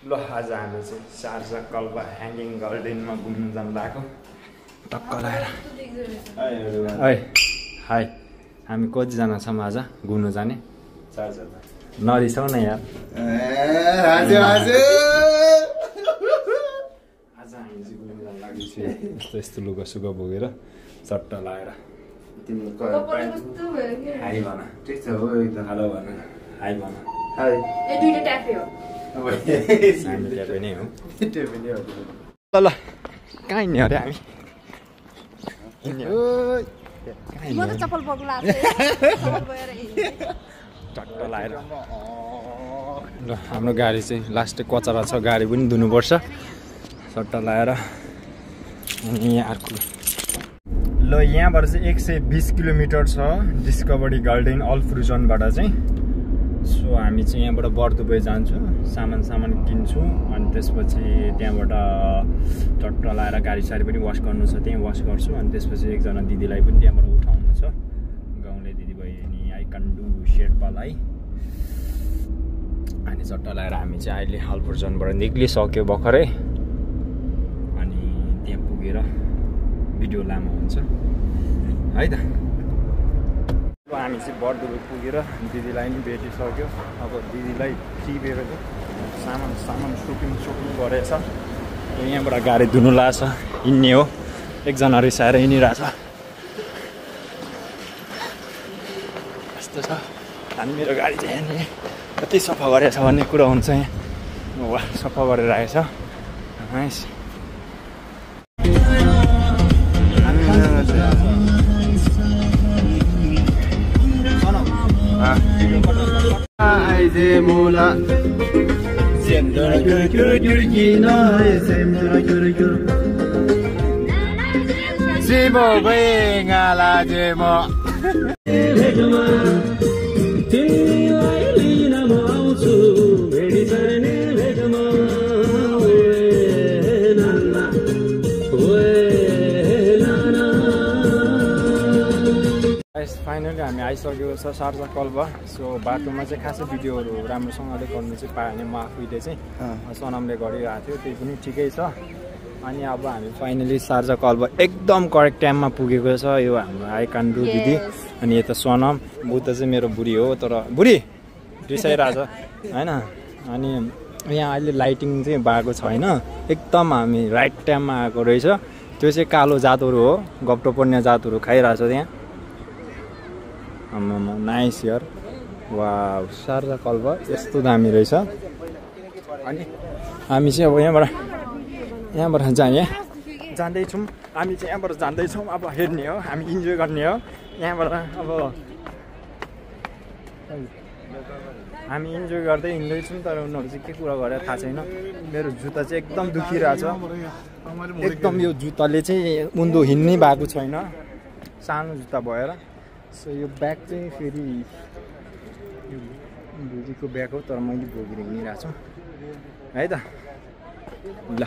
ल आज हामी चाहिँ शारजा कल्पा ह्याङ्गिङ गार्डनमा घुम्नु जानु लागेको टक्क लाएर हाई हामी कतिजना छौँ आज घुम्नु जाने नरिसाउ न यार आज हामी चाहिँ घुम्नु जानु लागेको यस्तो यस्तो लुगा सुगा बोकेर चट्टा लाएर हाई भन ठिक छ हो एकदम हेलो भन हाई भन हाई ए दुईटा ट्यापे हो हामी ट्यापे नै हो ल ल कहाँ हिँड्ने अरे हामी म त चप्पल बोक्नु लाग्छ टक्क लाएर ल हाम्रो गाडी चाहिँ लास्टै कचरा छ गाडी पनि धुनुपर्छ सट्टा लाएर अनि अर्को ल यहाँबाट चाहिँ 120 किलोमिटर छ डिस्कभरी गार्डन अल्फ्रुजनबाट चाहिँ सो हामी चाहिँ यहाँबाट बर्दुबई जान्छु सामान किन्छु अनि त्यसपछि त्यहाँबाट टट्ट लाएर गाडी सारी पनि वास गर्नु छ त्यहीँ वास गर्छु अनि त्यसपछि एकजना दिदीलाई पनि त्यहाँबाट उठाउनु छ गाउँले दिदीबहिनी आई क्यान डु शेर्पालाई अनि चट्ट लाएर हामी चाहिँ अहिले अल्फ्रुजनबाट निक्लिसक्यो भर्खरै अनि त्यहाँ पुगेर भिडियो लामो हुन्छ है त हामी चाहिँ बर्दुबई पुगेर दिदीलाई नि भेटिसक्यो अब दिदीलाई टिपेर चाहिँ सामान सुपिङ गरेछ यहाँबाट गाडी धुनु लाग्छ हिँड्ने हो एकजना रिसाएर हिँडिरहेछ यस्तो छ अनि मेरो गाडी चाहिँ यहाँनिर कति सफा गरेछ भन्ने कुरा हुन्छ यहाँ वा सफा गरेर आएछ Mola Sendora Gurgina Simo Bengala Demo finally हामी आइसकेको छ शारजा कल्पा सो बाटोमा चाहिँ खासै भिडियोहरू राम्रोसँगले गर्नु चाहिँ पाएँ म आफैले चाहिँ सनमले गरिरहेको थियो त्यही पनि ठिकै छ अनि अब हामी फाइनली शारजा कल्पा एकदम करेक्ट टाइममा पुगेको छ यो हाम्रो आई क्यान डु दिदी अनि यता सनम बुद्ध चाहिँ मेरो बुढी हो तर बुढी रिसाइरहेछ होइन अनि यहाँ अहिले लाइटिङ चाहिँ भएको छैन एकदम हामी राइट टाइममा आएको रहेछ त्यो चाहिँ कालो जातहरू हो गप्टो पर्ने जातहरू खाइरहेछ त्यहाँ आम्मामा नाइस यार वा शारजा कल्पा यस्तो दामी रहेछ अनि हामी चाहिँ अब यहाँबाट जाँदैछौँ हामी चाहिँ यहाँबाट जाँदैछौँ अब हेर्ने हो हामी इन्जोय गर्ने हो यहाँबाट अब हामी इन्जोय गर्दै हिँड्दैछौँ तर उनीहरू चाहिँ के कुरा गरेर थाहा छैन मेरो जुत्ता चाहिँ एकदम दुखिरहेछ एकदम यो जुत्ताले चाहिँ उँधो हिँड्नै भएको छैन सानो जुत्ता भएर सो यो ब्याग चाहिँ फेरि यो भुजीको ब्याग हो तर मैले बोकेर हिँडिरहेको छु है त ल